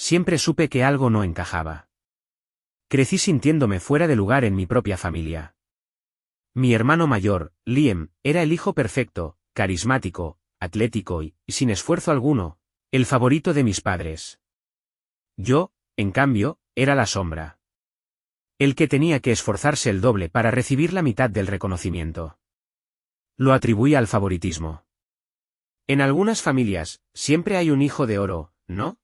Siempre supe que algo no encajaba. Crecí sintiéndome fuera de lugar en mi propia familia. Mi hermano mayor, Liam, era el hijo perfecto, carismático, atlético y, sin esfuerzo alguno, el favorito de mis padres. Yo, en cambio, era la sombra. El que tenía que esforzarse el doble para recibir la mitad del reconocimiento. Lo atribuía al favoritismo. En algunas familias, siempre hay un hijo de oro, ¿no?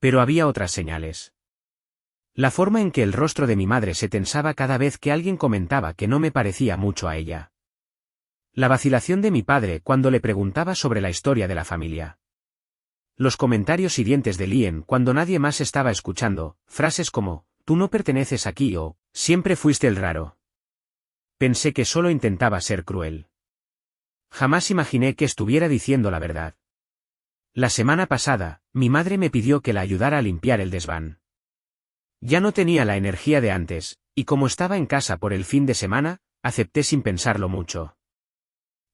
Pero había otras señales. La forma en que el rostro de mi madre se tensaba cada vez que alguien comentaba que no me parecía mucho a ella. La vacilación de mi padre cuando le preguntaba sobre la historia de la familia. Los comentarios hirientes de Liam cuando nadie más estaba escuchando, frases como, tú no perteneces aquí o, siempre fuiste el raro. Pensé que solo intentaba ser cruel. Jamás imaginé que estuviera diciendo la verdad. La semana pasada, mi madre me pidió que la ayudara a limpiar el desván. Ya no tenía la energía de antes, y como estaba en casa por el fin de semana, acepté sin pensarlo mucho.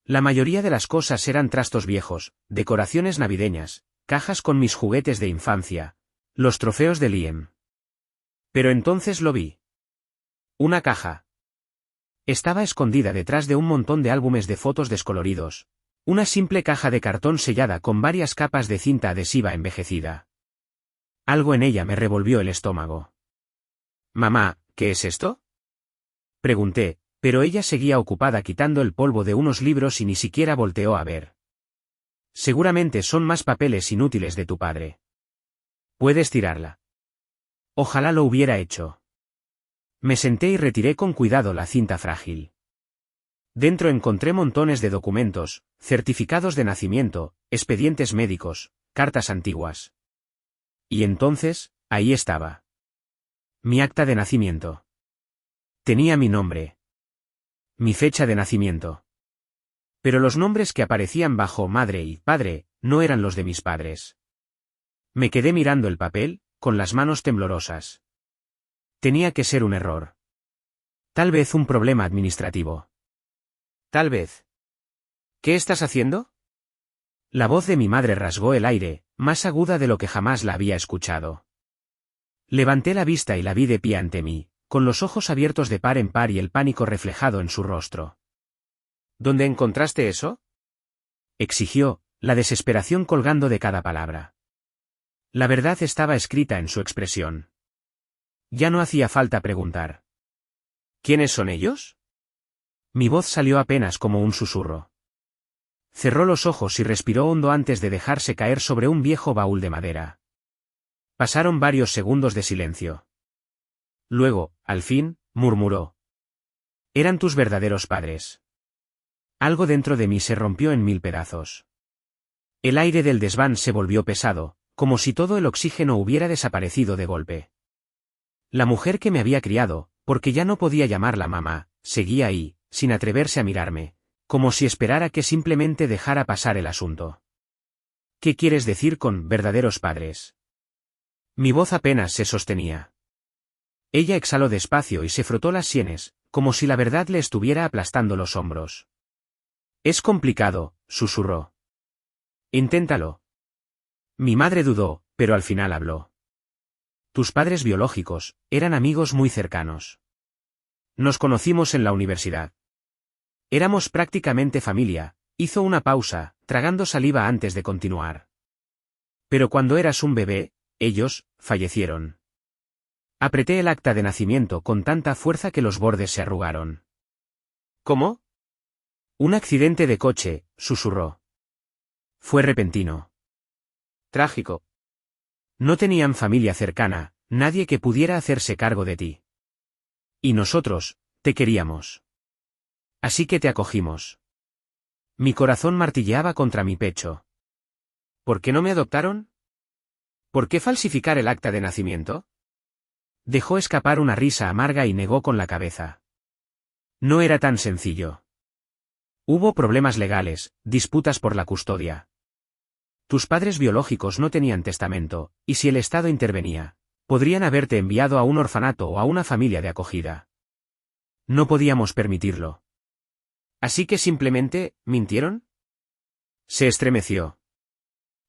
La mayoría de las cosas eran trastos viejos, decoraciones navideñas, cajas con mis juguetes de infancia, los trofeos de Liam. Pero entonces lo vi. Una caja. Estaba escondida detrás de un montón de álbumes de fotos descoloridos. Una simple caja de cartón sellada con varias capas de cinta adhesiva envejecida. Algo en ella me revolvió el estómago. Mamá, ¿qué es esto? Pregunté, pero ella seguía ocupada quitando el polvo de unos libros y ni siquiera volteó a ver. Seguramente son más papeles inútiles de tu padre. Puedes tirarla. Ojalá lo hubiera hecho. Me senté y retiré con cuidado la cinta frágil. Dentro encontré montones de documentos, certificados de nacimiento, expedientes médicos, cartas antiguas. Y entonces, ahí estaba. Mi acta de nacimiento. Tenía mi nombre. Mi fecha de nacimiento. Pero los nombres que aparecían bajo madre y padre, no eran los de mis padres. Me quedé mirando el papel, con las manos temblorosas. Tenía que ser un error. Tal vez un problema administrativo. Tal vez. ¿Qué estás haciendo? La voz de mi madre rasgó el aire, más aguda de lo que jamás la había escuchado. Levanté la vista y la vi de pie ante mí, con los ojos abiertos de par en par y el pánico reflejado en su rostro. ¿Dónde encontraste eso? Exigió, la desesperación colgando de cada palabra. La verdad estaba escrita en su expresión. Ya no hacía falta preguntar. ¿Quiénes son ellos? Mi voz salió apenas como un susurro. Cerró los ojos y respiró hondo antes de dejarse caer sobre un viejo baúl de madera. Pasaron varios segundos de silencio. Luego, al fin, murmuró. Eran tus verdaderos padres. Algo dentro de mí se rompió en mil pedazos. El aire del desván se volvió pesado, como si todo el oxígeno hubiera desaparecido de golpe. La mujer que me había criado, porque ya no podía llamarla mamá, seguía ahí, sin atreverse a mirarme, como si esperara que simplemente dejara pasar el asunto. ¿Qué quieres decir con verdaderos padres? Mi voz apenas se sostenía. Ella exhaló despacio y se frotó las sienes, como si la verdad le estuviera aplastando los hombros. Es complicado, susurró. Inténtalo. Mi madre dudó, pero al final habló. Tus padres biológicos eran amigos muy cercanos. Nos conocimos en la universidad. Éramos prácticamente familia, hizo una pausa, tragando saliva antes de continuar. Pero cuando eras un bebé, ellos fallecieron. Apreté el acta de nacimiento con tanta fuerza que los bordes se arrugaron. ¿Cómo? Un accidente de coche, susurró. Fue repentino. Trágico. No tenían familia cercana, nadie que pudiera hacerse cargo de ti. Y nosotros, te queríamos. Así que te acogimos. Mi corazón martilleaba contra mi pecho. ¿Por qué no me adoptaron? ¿Por qué falsificar el acta de nacimiento? Dejó escapar una risa amarga y negó con la cabeza. No era tan sencillo. Hubo problemas legales, disputas por la custodia. Tus padres biológicos no tenían testamento, y si el Estado intervenía, podrían haberte enviado a un orfanato o a una familia de acogida. No podíamos permitirlo. ¿Así que simplemente, mintieron? Se estremeció.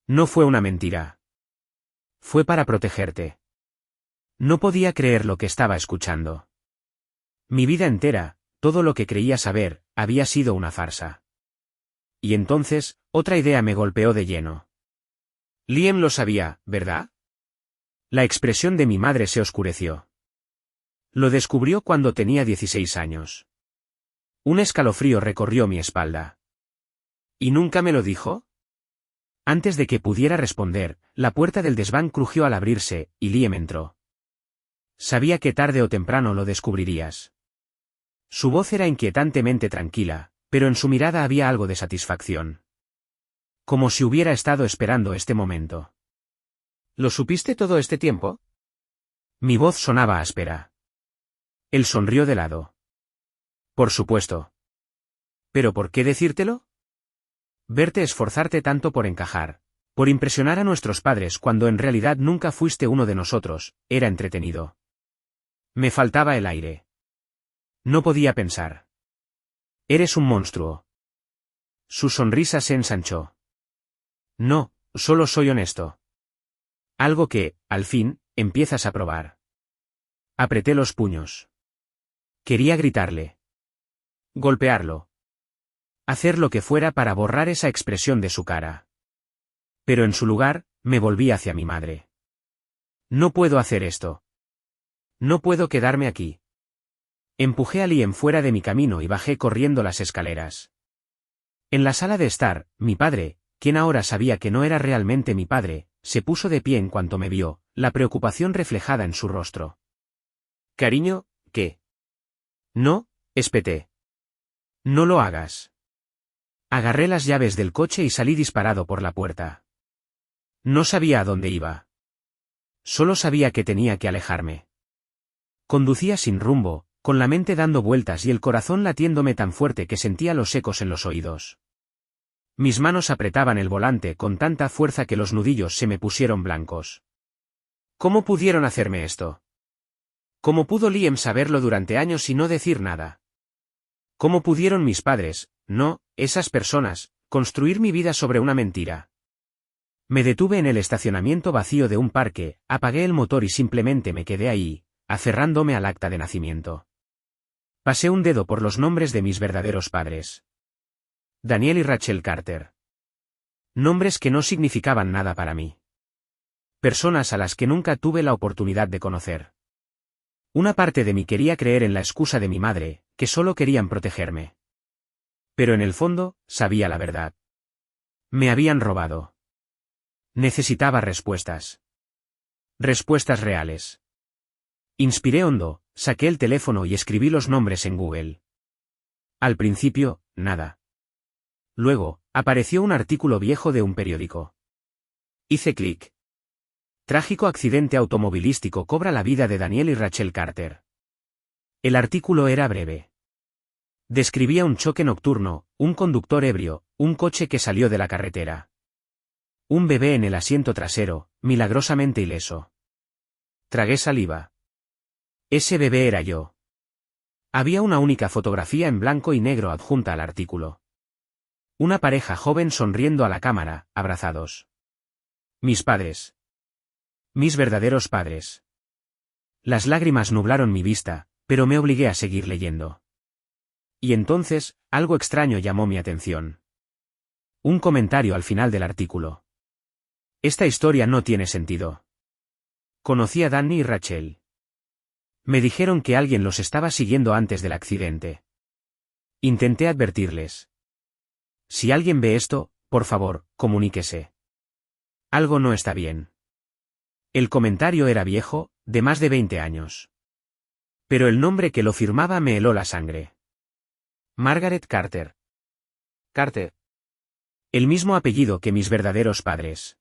No fue una mentira. Fue para protegerte. No podía creer lo que estaba escuchando. Mi vida entera, todo lo que creía saber, había sido una farsa. Y entonces, otra idea me golpeó de lleno. Liam lo sabía, ¿verdad? La expresión de mi madre se oscureció. Lo descubrió cuando tenía 16 años. Un escalofrío recorrió mi espalda. ¿Y nunca me lo dijo? Antes de que pudiera responder, la puerta del desván crujió al abrirse, y Liam entró. Sabía que tarde o temprano lo descubrirías. Su voz era inquietantemente tranquila, pero en su mirada había algo de satisfacción. Como si hubiera estado esperando este momento. ¿Lo supiste todo este tiempo? Mi voz sonaba áspera. Él sonrió de lado. Por supuesto. ¿Pero por qué decírtelo? Verte esforzarte tanto por encajar, por impresionar a nuestros padres cuando en realidad nunca fuiste uno de nosotros, era entretenido. Me faltaba el aire. No podía pensar. Eres un monstruo. Su sonrisa se ensanchó. No, solo soy honesto. Algo que, al fin, empiezas a probar. Apreté los puños. Quería gritarle. Golpearlo. Hacer lo que fuera para borrar esa expresión de su cara. Pero en su lugar, me volví hacia mi madre. No puedo hacer esto. No puedo quedarme aquí. Empujé a Liam fuera de mi camino y bajé corriendo las escaleras. En la sala de estar, mi padre, quien ahora sabía que no era realmente mi padre, se puso de pie en cuanto me vio, la preocupación reflejada en su rostro. Cariño, ¿qué? No, espeté. No lo hagas. Agarré las llaves del coche y salí disparado por la puerta. No sabía a dónde iba. Solo sabía que tenía que alejarme. Conducía sin rumbo, con la mente dando vueltas y el corazón latiéndome tan fuerte que sentía los ecos en los oídos. Mis manos apretaban el volante con tanta fuerza que los nudillos se me pusieron blancos. ¿Cómo pudieron hacerme esto? ¿Cómo pudo Liam saberlo durante años y no decir nada? ¿Cómo pudieron mis padres, no, esas personas, construir mi vida sobre una mentira? Me detuve en el estacionamiento vacío de un parque, apagué el motor y simplemente me quedé ahí, aferrándome al acta de nacimiento. Pasé un dedo por los nombres de mis verdaderos padres. Daniel y Rachel Carter. Nombres que no significaban nada para mí. Personas a las que nunca tuve la oportunidad de conocer. Una parte de mí quería creer en la excusa de mi madre, que solo querían protegerme. Pero en el fondo, sabía la verdad. Me habían robado. Necesitaba respuestas. Respuestas reales. Inspiré hondo, saqué el teléfono y escribí los nombres en Google. Al principio, nada. Luego, apareció un artículo viejo de un periódico. Hice clic. Trágico accidente automovilístico cobra la vida de Daniel y Rachel Carter. El artículo era breve. Describía un choque nocturno, un conductor ebrio, un coche que salió de la carretera. Un bebé en el asiento trasero, milagrosamente ileso. Tragué saliva. Ese bebé era yo. Había una única fotografía en blanco y negro adjunta al artículo. Una pareja joven sonriendo a la cámara, abrazados. Mis padres. Mis verdaderos padres. Las lágrimas nublaron mi vista, pero me obligué a seguir leyendo. Y entonces, algo extraño llamó mi atención. Un comentario al final del artículo. Esta historia no tiene sentido. Conocí a Danny y Rachel. Me dijeron que alguien los estaba siguiendo antes del accidente. Intenté advertirles. Si alguien ve esto, por favor, comuníquese. Algo no está bien. El comentario era viejo, de más de 20 años. Pero el nombre que lo firmaba me heló la sangre. Margaret Carter. Carter. El mismo apellido que mis verdaderos padres.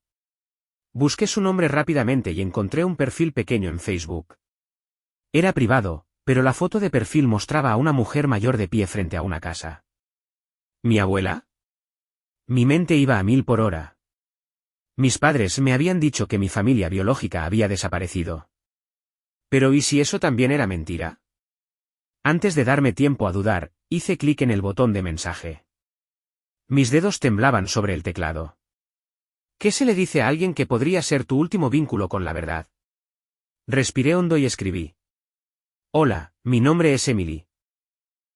Busqué su nombre rápidamente y encontré un perfil pequeño en Facebook. Era privado, pero la foto de perfil mostraba a una mujer mayor de pie frente a una casa. ¿Mi abuela? Mi mente iba a 1000 por hora. Mis padres me habían dicho que mi familia biológica había desaparecido. Pero ¿y si eso también era mentira? Antes de darme tiempo a dudar, hice clic en el botón de mensaje. Mis dedos temblaban sobre el teclado. ¿Qué se le dice a alguien que podría ser tu último vínculo con la verdad? Respiré hondo y escribí. Hola, mi nombre es Emily.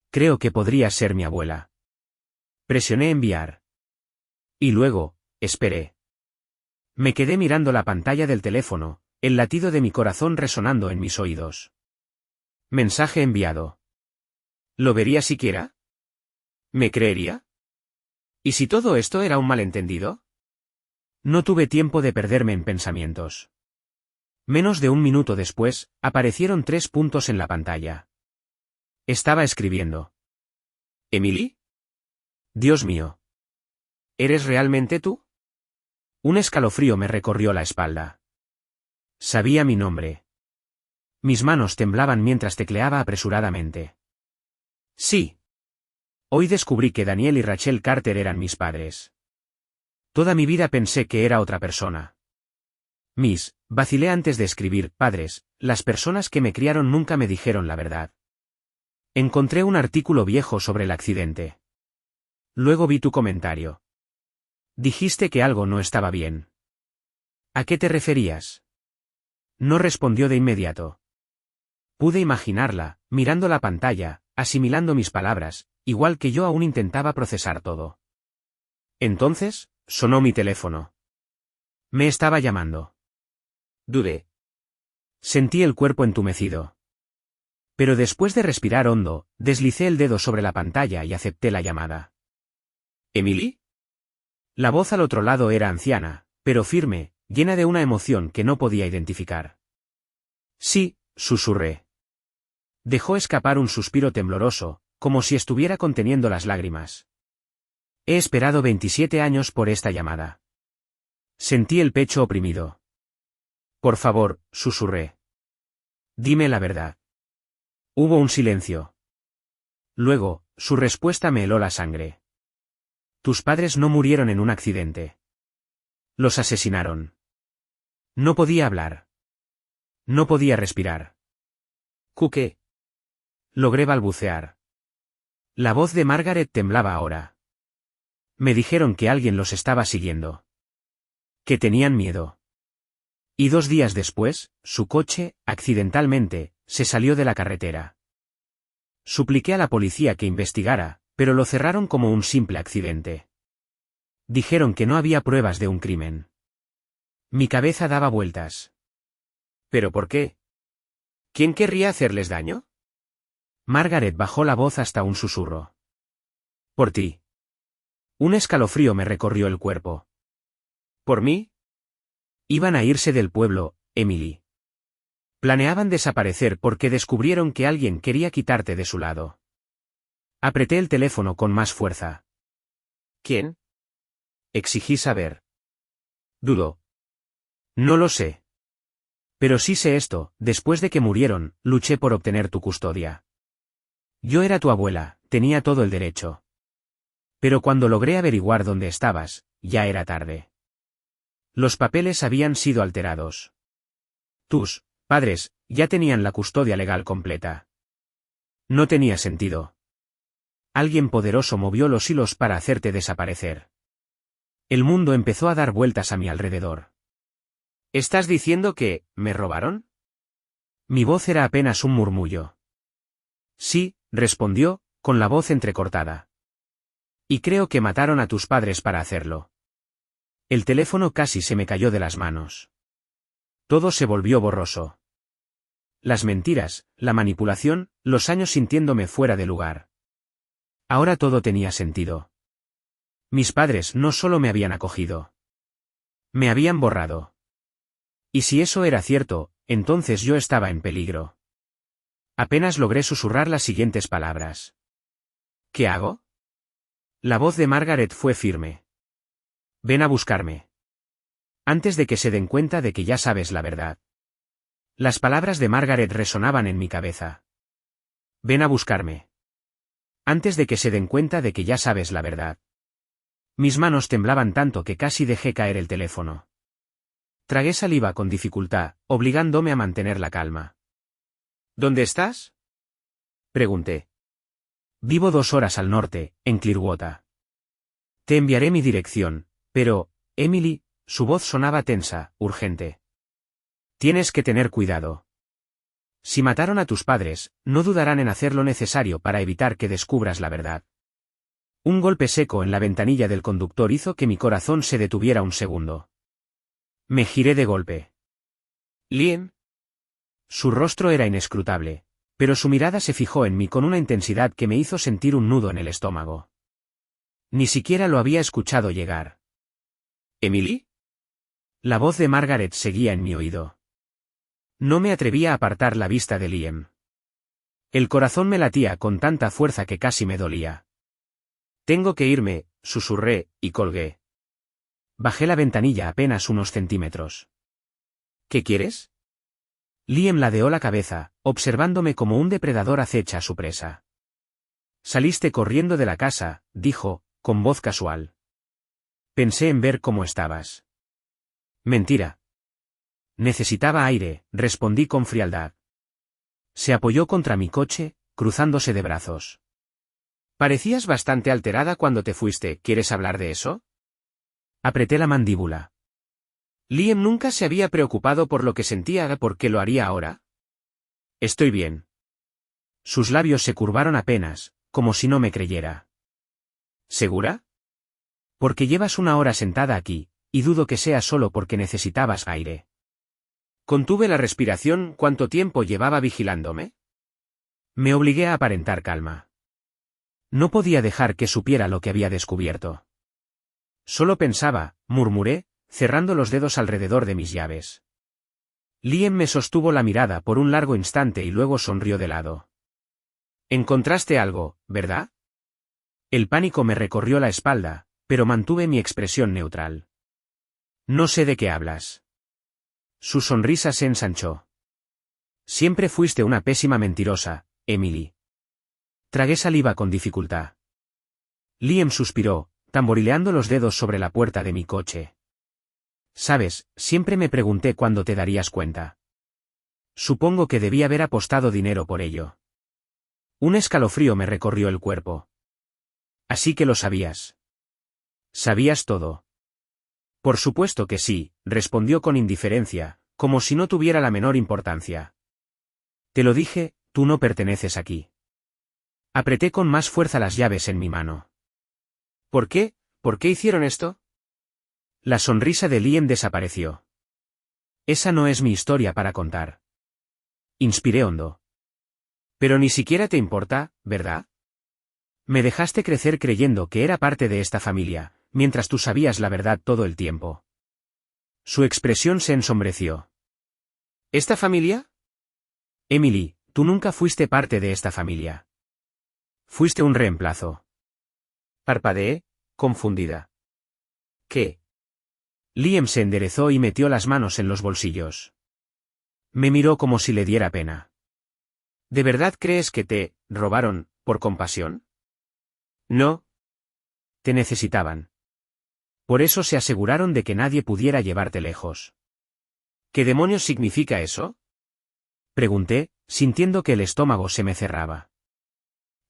Creo que podría ser mi abuela. Presioné enviar. Y luego, esperé. Me quedé mirando la pantalla del teléfono, el latido de mi corazón resonando en mis oídos. Mensaje enviado. ¿Lo vería siquiera? ¿Me creería? ¿Y si todo esto era un malentendido? No tuve tiempo de perderme en pensamientos. Menos de un minuto después, aparecieron 3 puntos en la pantalla. Estaba escribiendo. ¿Emily? Dios mío. ¿Eres realmente tú? Un escalofrío me recorrió la espalda. Sabía mi nombre. Mis manos temblaban mientras tecleaba apresuradamente. Sí. Hoy descubrí que Daniel y Rachel Carter eran mis padres. Toda mi vida pensé que era otra persona. Vacilé antes de escribir, padres, las personas que me criaron nunca me dijeron la verdad. Encontré un artículo viejo sobre el accidente. Luego vi tu comentario. Dijiste que algo no estaba bien. ¿A qué te referías? No respondió de inmediato. Pude imaginarla, mirando la pantalla, asimilando mis palabras, igual que yo aún intentaba procesar todo. Entonces, sonó mi teléfono. Me estaba llamando. Dudé. Sentí el cuerpo entumecido. Pero después de respirar hondo, deslicé el dedo sobre la pantalla y acepté la llamada. ¿Emily? La voz al otro lado era anciana, pero firme, llena de una emoción que no podía identificar. Sí, susurré. Dejó escapar un suspiro tembloroso, como si estuviera conteniendo las lágrimas. He esperado 27 años por esta llamada. Sentí el pecho oprimido. Por favor, susurré. Dime la verdad. Hubo un silencio. Luego, su respuesta me heló la sangre. Tus padres no murieron en un accidente. Los asesinaron. No podía hablar. No podía respirar. ¿Qué? Logré balbucear. La voz de Margaret temblaba ahora. Me dijeron que alguien los estaba siguiendo. Que tenían miedo. Y 2 días después, su coche, accidentalmente, se salió de la carretera. Supliqué a la policía que investigara, pero lo cerraron como un simple accidente. Dijeron que no había pruebas de un crimen. Mi cabeza daba vueltas. ¿Pero por qué? ¿Quién querría hacerles daño? Margaret bajó la voz hasta un susurro. Por ti. Un escalofrío me recorrió el cuerpo. ¿Por mí? Iban a irse del pueblo, Emily. Planeaban desaparecer porque descubrieron que alguien quería quitarte de su lado. Apreté el teléfono con más fuerza. ¿Quién? Exigí saber. Dudó. No lo sé. Pero sí sé esto, después de que murieron, luché por obtener tu custodia. Yo era tu abuela, tenía todo el derecho. Pero cuando logré averiguar dónde estabas, ya era tarde. Los papeles habían sido alterados. Tus padres ya tenían la custodia legal completa. No tenía sentido. Alguien poderoso movió los hilos para hacerte desaparecer. El mundo empezó a dar vueltas a mi alrededor. ¿Estás diciendo que me robaron? Mi voz era apenas un murmullo. Sí, respondió, con la voz entrecortada. Y creo que mataron a tus padres para hacerlo. El teléfono casi se me cayó de las manos. Todo se volvió borroso. Las mentiras, la manipulación, los años sintiéndome fuera de lugar. Ahora todo tenía sentido. Mis padres no solo me habían acogido. Me habían borrado. Y si eso era cierto, entonces yo estaba en peligro. Apenas logré susurrar las siguientes palabras. ¿Qué hago? La voz de Margaret fue firme. Ven a buscarme. Antes de que se den cuenta de que ya sabes la verdad. Las palabras de Margaret resonaban en mi cabeza. Ven a buscarme. Antes de que se den cuenta de que ya sabes la verdad. Mis manos temblaban tanto que casi dejé caer el teléfono. Tragué saliva con dificultad, obligándome a mantener la calma. ¿Dónde estás? Pregunté. Vivo 2 horas al norte, en Clearwater. Te enviaré mi dirección, pero, Emily, Su voz sonaba tensa, urgente. Tienes que tener cuidado. Si mataron a tus padres, no dudarán en hacer lo necesario para evitar que descubras la verdad. Un golpe seco en la ventanilla del conductor hizo que mi corazón se detuviera un segundo. Me giré de golpe. «Liam». Su rostro era inescrutable, pero su mirada se fijó en mí con una intensidad que me hizo sentir un nudo en el estómago. Ni siquiera lo había escuchado llegar. «¿Emily?». La voz de Margaret seguía en mi oído. No me atrevía a apartar la vista de Liam. El corazón me latía con tanta fuerza que casi me dolía. «Tengo que irme», susurré, y colgué. Bajé la ventanilla apenas unos centímetros. «¿Qué quieres?». Liam ladeó la cabeza, observándome como un depredador acecha a su presa. «Saliste corriendo de la casa», dijo, con voz casual. «Pensé en ver cómo estabas». «Mentira». «Necesitaba aire», respondí con frialdad. Se apoyó contra mi coche, cruzándose de brazos. «Parecías bastante alterada cuando te fuiste, ¿quieres hablar de eso?». Apreté la mandíbula. Liam nunca se había preocupado por lo que sentía, ¿por qué lo haría ahora? «Estoy bien». Sus labios se curvaron apenas, como si no me creyera. «¿Segura?». «Porque llevas una hora sentada aquí, y dudo que sea solo porque necesitabas aire». Contuve la respiración. ¿Cuánto tiempo llevaba vigilándome? Me obligué a aparentar calma. No podía dejar que supiera lo que había descubierto. Solo pensaba, murmuré, cerrando los dedos alrededor de mis llaves. Liam me sostuvo la mirada por un largo instante y luego sonrió de lado. «Encontraste algo, ¿verdad?». El pánico me recorrió la espalda, pero mantuve mi expresión neutral. «No sé de qué hablas». Su sonrisa se ensanchó. «Siempre fuiste una pésima mentirosa, Emily». Tragué saliva con dificultad. Liam suspiró, tamborileando los dedos sobre la puerta de mi coche. «Sabes, siempre me pregunté cuándo te darías cuenta. Supongo que debí haber apostado dinero por ello». Un escalofrío me recorrió el cuerpo. «Así que lo sabías». «¿Sabías todo?». «Por supuesto que sí», respondió con indiferencia, como si no tuviera la menor importancia. «Te lo dije, tú no perteneces aquí». Apreté con más fuerza las llaves en mi mano. «¿Por qué? ¿Por qué hicieron esto?». La sonrisa de Liam desapareció. «Esa no es mi historia para contar». Inspiré hondo. «Pero ni siquiera te importa, ¿verdad? Me dejaste crecer creyendo que era parte de esta familia, mientras tú sabías la verdad todo el tiempo». Su expresión se ensombreció. «¿Esta familia?». «Emily, tú nunca fuiste parte de esta familia. Fuiste un reemplazo». Parpadeé, confundida. «¿Qué?». Liam se enderezó y metió las manos en los bolsillos. Me miró como si le diera pena. «¿De verdad crees que te robaron por compasión?». «No». «Te necesitaban. Por eso se aseguraron de que nadie pudiera llevarte lejos». «¿Qué demonios significa eso?». Pregunté, sintiendo que el estómago se me cerraba.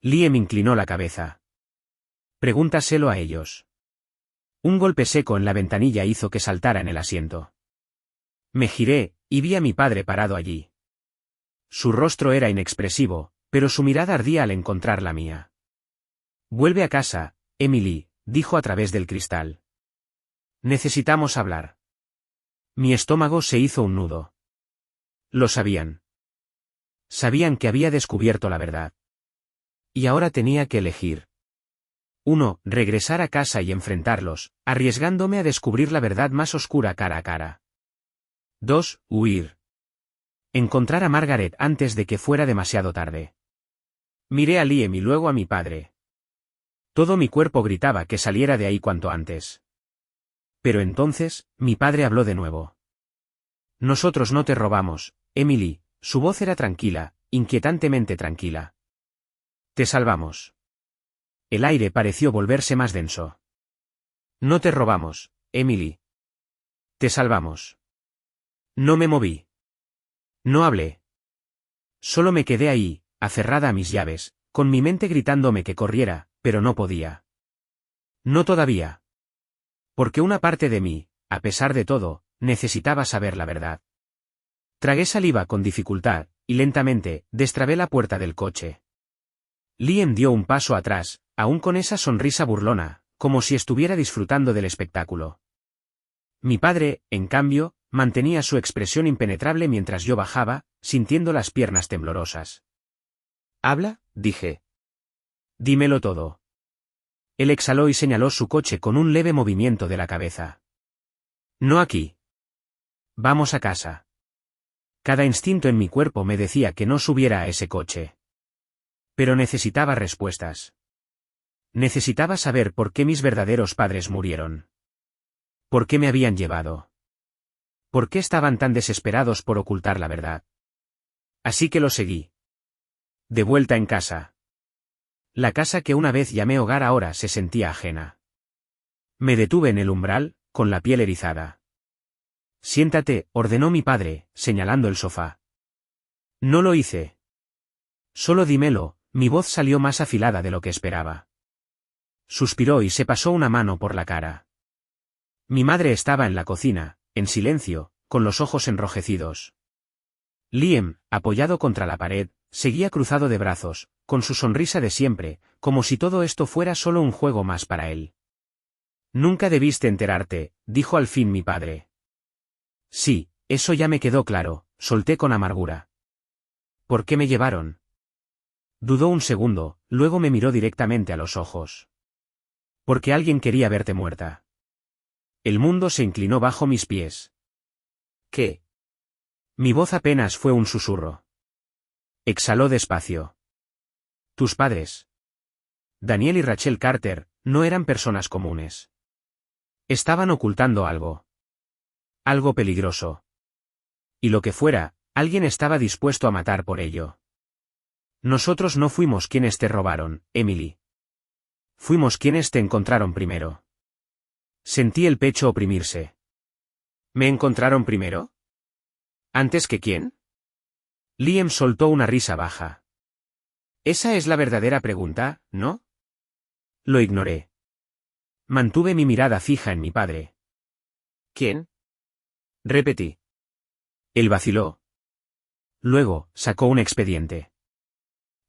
Liam inclinó la cabeza. «Pregúntaselo a ellos». Un golpe seco en la ventanilla hizo que saltara en el asiento. Me giré, y vi a mi padre parado allí. Su rostro era inexpresivo, pero su mirada ardía al encontrar la mía. «Vuelve a casa, Emily», dijo a través del cristal. «Necesitamos hablar». Mi estómago se hizo un nudo. Lo sabían. Sabían que había descubierto la verdad. Y ahora tenía que elegir. 1. Regresar a casa y enfrentarlos, arriesgándome a descubrir la verdad más oscura cara a cara. 2. Huir. Encontrar a Margaret antes de que fuera demasiado tarde. Miré a Liam y luego a mi padre. Todo mi cuerpo gritaba que saliera de ahí cuanto antes. Pero entonces, mi padre habló de nuevo. «Nosotros no te robamos, Emily», su voz era tranquila, inquietantemente tranquila. «Te salvamos». El aire pareció volverse más denso. «No te robamos, Emily. Te salvamos». No me moví. No hablé. Solo me quedé ahí, aferrada a mis llaves, con mi mente gritándome que corriera, pero no podía. No todavía. Porque una parte de mí, a pesar de todo, necesitaba saber la verdad. Tragué saliva con dificultad, y lentamente, destrabé la puerta del coche. Liam dio un paso atrás, aún con esa sonrisa burlona, como si estuviera disfrutando del espectáculo. Mi padre, en cambio, mantenía su expresión impenetrable mientras yo bajaba, sintiendo las piernas temblorosas. «¿Habla?», dije. «Dímelo todo». Él exhaló y señaló su coche con un leve movimiento de la cabeza. «No aquí. Vamos a casa». Cada instinto en mi cuerpo me decía que no subiera a ese coche. Pero necesitaba respuestas. Necesitaba saber por qué mis verdaderos padres murieron. ¿Por qué me habían llevado? ¿Por qué estaban tan desesperados por ocultar la verdad? Así que lo seguí. De vuelta en casa. La casa que una vez llamé hogar ahora se sentía ajena. Me detuve en el umbral, con la piel erizada. «Siéntate», ordenó mi padre, señalando el sofá. No lo hice. «Solo dímelo», mi voz salió más afilada de lo que esperaba. Suspiró y se pasó una mano por la cara. Mi madre estaba en la cocina, en silencio, con los ojos enrojecidos. Liam, apoyado contra la pared, seguía cruzado de brazos, con su sonrisa de siempre, como si todo esto fuera solo un juego más para él. «Nunca debiste enterarte», dijo al fin mi padre. «Sí, eso ya me quedó claro», solté con amargura. «¿Por qué me llevaron?». Dudó un segundo, luego me miró directamente a los ojos. «Porque alguien quería verte muerta». El mundo se inclinó bajo mis pies. «¿Qué?». Mi voz apenas fue un susurro. Exhaló despacio. «Tus padres, Daniel y Rachel Carter, no eran personas comunes. Estaban ocultando algo. Algo peligroso. Y lo que fuera, alguien estaba dispuesto a matar por ello. Nosotros no fuimos quienes te robaron, Emily. Fuimos quienes te encontraron primero». Sentí el pecho oprimirse. ¿Me encontraron primero? ¿Antes que quién? Liam soltó una risa baja. Esa es la verdadera pregunta, ¿no? Lo ignoré. Mantuve mi mirada fija en mi padre. ¿Quién? Repetí. Él vaciló. Luego, sacó un expediente.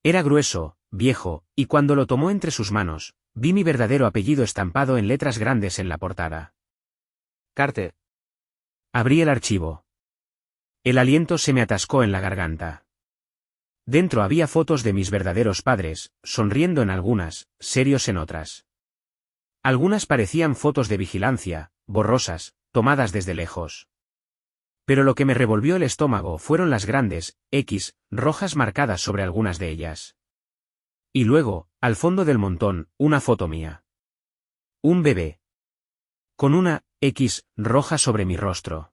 Era grueso, viejo, y cuando lo tomó entre sus manos, vi mi verdadero apellido estampado en letras grandes en la portada. Carter. Abrí el archivo. El aliento se me atascó en la garganta. Dentro había fotos de mis verdaderos padres, sonriendo en algunas, serios en otras. Algunas parecían fotos de vigilancia, borrosas, tomadas desde lejos. Pero lo que me revolvió el estómago fueron las grandes X rojas marcadas sobre algunas de ellas. Y luego, al fondo del montón, una foto mía. Un bebé. Con una X roja sobre mi rostro.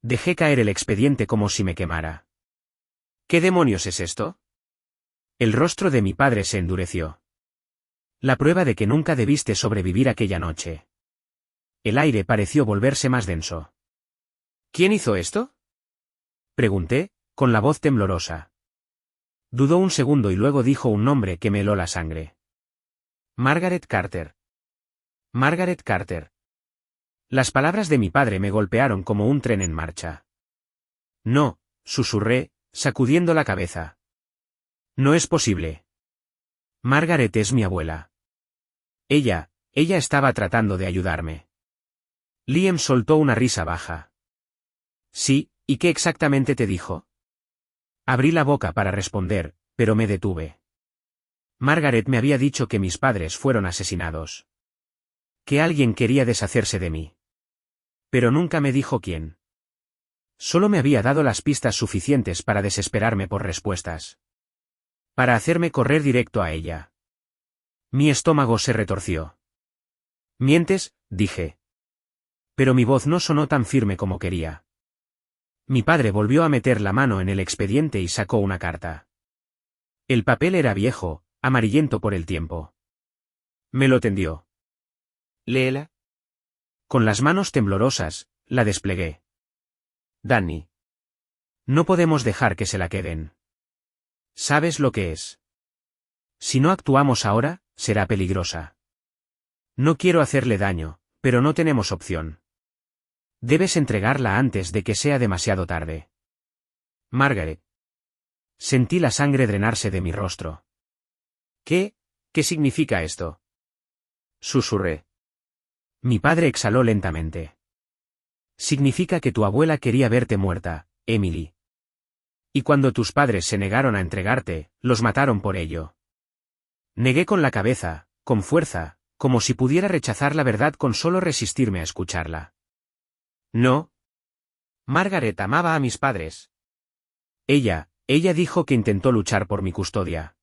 Dejé caer el expediente como si me quemara. ¿Qué demonios es esto? El rostro de mi padre se endureció. La prueba de que nunca debiste sobrevivir aquella noche. El aire pareció volverse más denso. ¿Quién hizo esto?, pregunté, con la voz temblorosa. Dudó un segundo y luego dijo un nombre que me heló la sangre. Margaret Carter. Margaret Carter. Las palabras de mi padre me golpearon como un tren en marcha. No, susurré, sacudiendo la cabeza. No es posible. Margaret es mi abuela. Ella estaba tratando de ayudarme. Liam soltó una risa baja. Sí, ¿y qué exactamente te dijo? Abrí la boca para responder, pero me detuve. Margaret me había dicho que mis padres fueron asesinados. Que alguien quería deshacerse de mí. Pero nunca me dijo quién. Solo me había dado las pistas suficientes para desesperarme por respuestas. Para hacerme correr directo a ella. Mi estómago se retorció. Mientes, dije. Pero mi voz no sonó tan firme como quería. Mi padre volvió a meter la mano en el expediente y sacó una carta. El papel era viejo, amarillento por el tiempo. Me lo tendió. Léela. Con las manos temblorosas, la desplegué. Danny. No podemos dejar que se la queden. ¿Sabes lo que es? Si no actuamos ahora, será peligrosa. No quiero hacerle daño, pero no tenemos opción. Debes entregarla antes de que sea demasiado tarde. Margaret. Sentí la sangre drenarse de mi rostro. ¿Qué? ¿Qué significa esto? Susurré. Mi padre exhaló lentamente. Significa que tu abuela quería verte muerta, Emily. Y cuando tus padres se negaron a entregarte, los mataron por ello. Negué con la cabeza, con fuerza, como si pudiera rechazar la verdad con solo resistirme a escucharla. No. Margaret amaba a mis padres. Ella dijo que intentó luchar por mi custodia.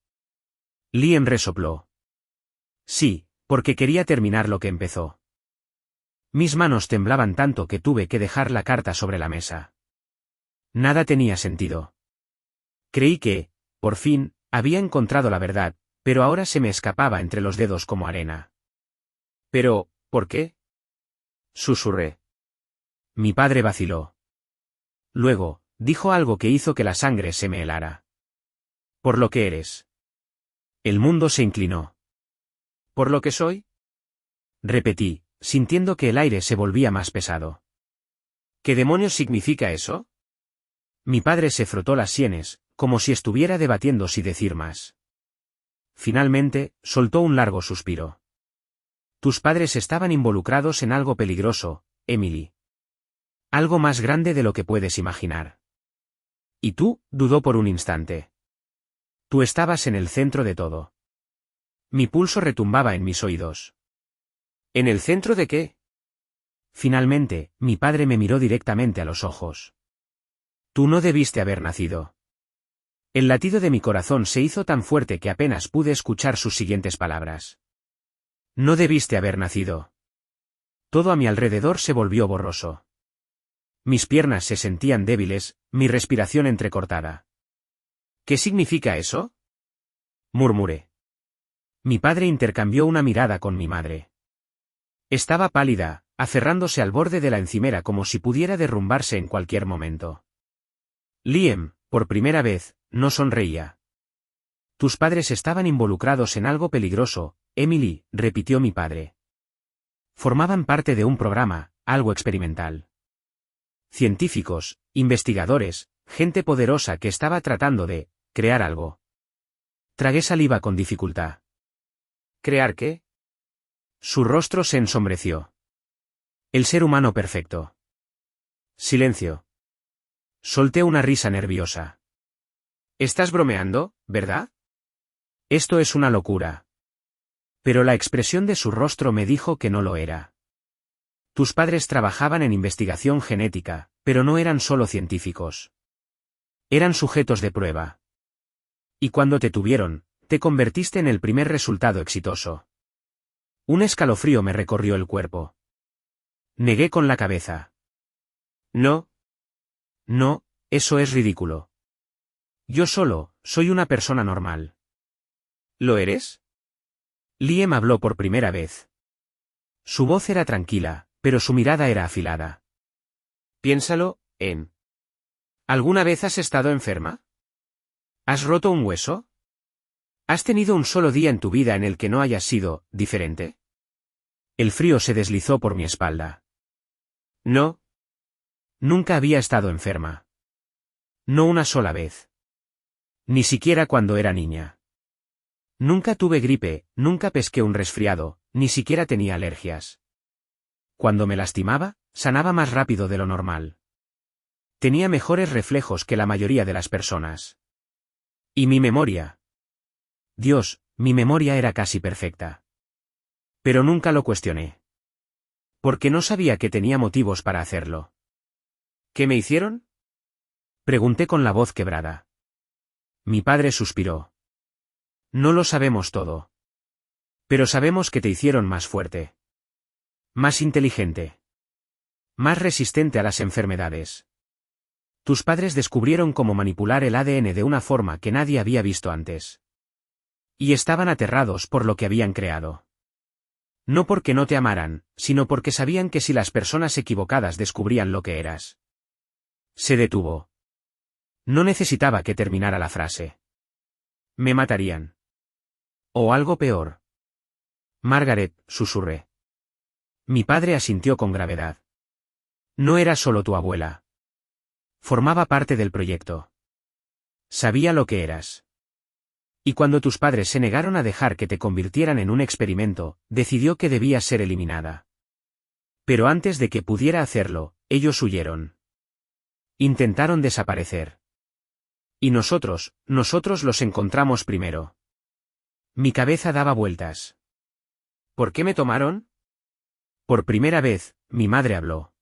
Liam resopló. Sí, porque quería terminar lo que empezó. Mis manos temblaban tanto que tuve que dejar la carta sobre la mesa. Nada tenía sentido. Creí que, por fin, había encontrado la verdad, pero ahora se me escapaba entre los dedos como arena. Pero, ¿por qué? Susurré. Mi padre vaciló. Luego, dijo algo que hizo que la sangre se me helara. Por lo que eres. El mundo se inclinó. ¿Por lo que soy? Repetí, sintiendo que el aire se volvía más pesado. ¿Qué demonios significa eso? Mi padre se frotó las sienes, como si estuviera debatiendo si decir más. Finalmente, soltó un largo suspiro. Tus padres estaban involucrados en algo peligroso, Emily. Algo más grande de lo que puedes imaginar. ¿Y tú? Dudó por un instante. Tú estabas en el centro de todo. Mi pulso retumbaba en mis oídos. ¿En el centro de qué? Finalmente, mi padre me miró directamente a los ojos. Tú no debiste haber nacido. El latido de mi corazón se hizo tan fuerte que apenas pude escuchar sus siguientes palabras. No debiste haber nacido. Todo a mi alrededor se volvió borroso. Mis piernas se sentían débiles, mi respiración entrecortada. ¿Qué significa eso? Murmuré. Mi padre intercambió una mirada con mi madre. Estaba pálida, aferrándose al borde de la encimera como si pudiera derrumbarse en cualquier momento. Liam, por primera vez, no sonreía. Tus padres estaban involucrados en algo peligroso, Emily, repitió mi padre. Formaban parte de un programa, algo experimental. Científicos, investigadores, gente poderosa que estaba tratando de crear algo. Tragué saliva con dificultad. ¿Crear qué? Su rostro se ensombreció. El ser humano perfecto. Silencio. Solté una risa nerviosa. ¿Estás bromeando, verdad? Esto es una locura. Pero la expresión de su rostro me dijo que no lo era. Tus padres trabajaban en investigación genética, pero no eran solo científicos. Eran sujetos de prueba. Y cuando te tuvieron, te convertiste en el primer resultado exitoso. Un escalofrío me recorrió el cuerpo. Negué con la cabeza. No. No, eso es ridículo. Yo solo, soy una persona normal. ¿Lo eres? Liam habló por primera vez. Su voz era tranquila, pero su mirada era afilada. Piénsalo, Em. ¿Alguna vez has estado enferma? ¿Has roto un hueso? ¿Has tenido un solo día en tu vida en el que no hayas sido diferente? El frío se deslizó por mi espalda. No. Nunca había estado enferma. No una sola vez. Ni siquiera cuando era niña. Nunca tuve gripe, nunca pesqué un resfriado, ni siquiera tenía alergias. Cuando me lastimaba, sanaba más rápido de lo normal. Tenía mejores reflejos que la mayoría de las personas. ¿Y mi memoria? Dios, mi memoria era casi perfecta. Pero nunca lo cuestioné. Porque no sabía que tenía motivos para hacerlo. ¿Qué me hicieron? Pregunté con la voz quebrada. Mi padre suspiró. No lo sabemos todo. Pero sabemos que te hicieron más fuerte. Más inteligente. Más resistente a las enfermedades. Tus padres descubrieron cómo manipular el ADN de una forma que nadie había visto antes. Y estaban aterrados por lo que habían creado. No porque no te amaran, sino porque sabían que si las personas equivocadas descubrían lo que eras. Se detuvo. No necesitaba que terminara la frase. Me matarían. O algo peor. Margaret, susurré. Mi padre asintió con gravedad. No era solo tu abuela. Formaba parte del proyecto. Sabía lo que eras. Y cuando tus padres se negaron a dejar que te convirtieran en un experimento, decidió que debías ser eliminada. Pero antes de que pudiera hacerlo, ellos huyeron. Intentaron desaparecer. Y nosotros los encontramos primero. Mi cabeza daba vueltas. ¿Por qué me tomaron? Por primera vez, mi madre habló.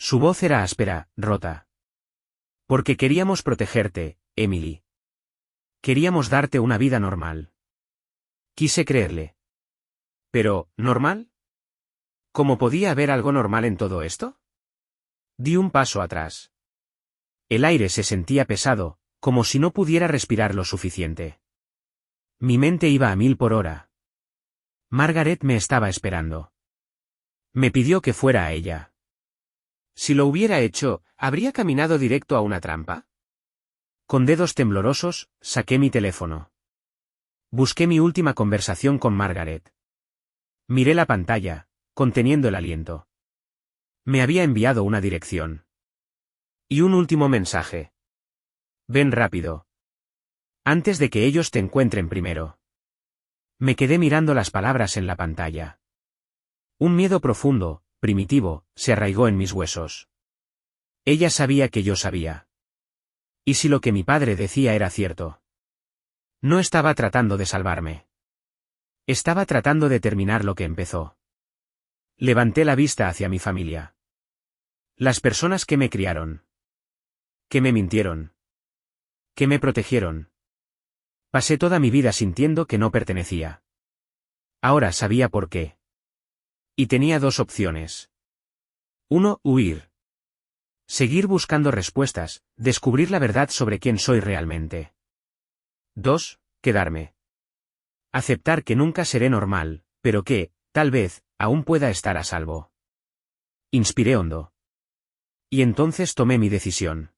Su voz era áspera, rota. Porque queríamos protegerte, Emily. Queríamos darte una vida normal. Quise creerle. Pero, ¿normal? ¿Cómo podía haber algo normal en todo esto? Di un paso atrás. El aire se sentía pesado, como si no pudiera respirar lo suficiente. Mi mente iba a 1000 por hora. Margaret me estaba esperando. Me pidió que fuera a ella. Si lo hubiera hecho, ¿habría caminado directo a una trampa? Con dedos temblorosos, saqué mi teléfono. Busqué mi última conversación con Margaret. Miré la pantalla, conteniendo el aliento. Me había enviado una dirección. Y un último mensaje. Ven rápido. Antes de que ellos te encuentren primero. Me quedé mirando las palabras en la pantalla. Un miedo profundo, primitivo, se arraigó en mis huesos. Ella sabía que yo sabía. ¿Y si lo que mi padre decía era cierto? No estaba tratando de salvarme. Estaba tratando de terminar lo que empezó. Levanté la vista hacia mi familia. Las personas que me criaron. Que me mintieron. Que me protegieron. Pasé toda mi vida sintiendo que no pertenecía. Ahora sabía por qué. Y tenía dos opciones. 1. Huir. Seguir buscando respuestas, descubrir la verdad sobre quién soy realmente. 2. Quedarme. Aceptar que nunca seré normal, pero que, tal vez, aún pueda estar a salvo. Inspiré hondo. Y entonces tomé mi decisión.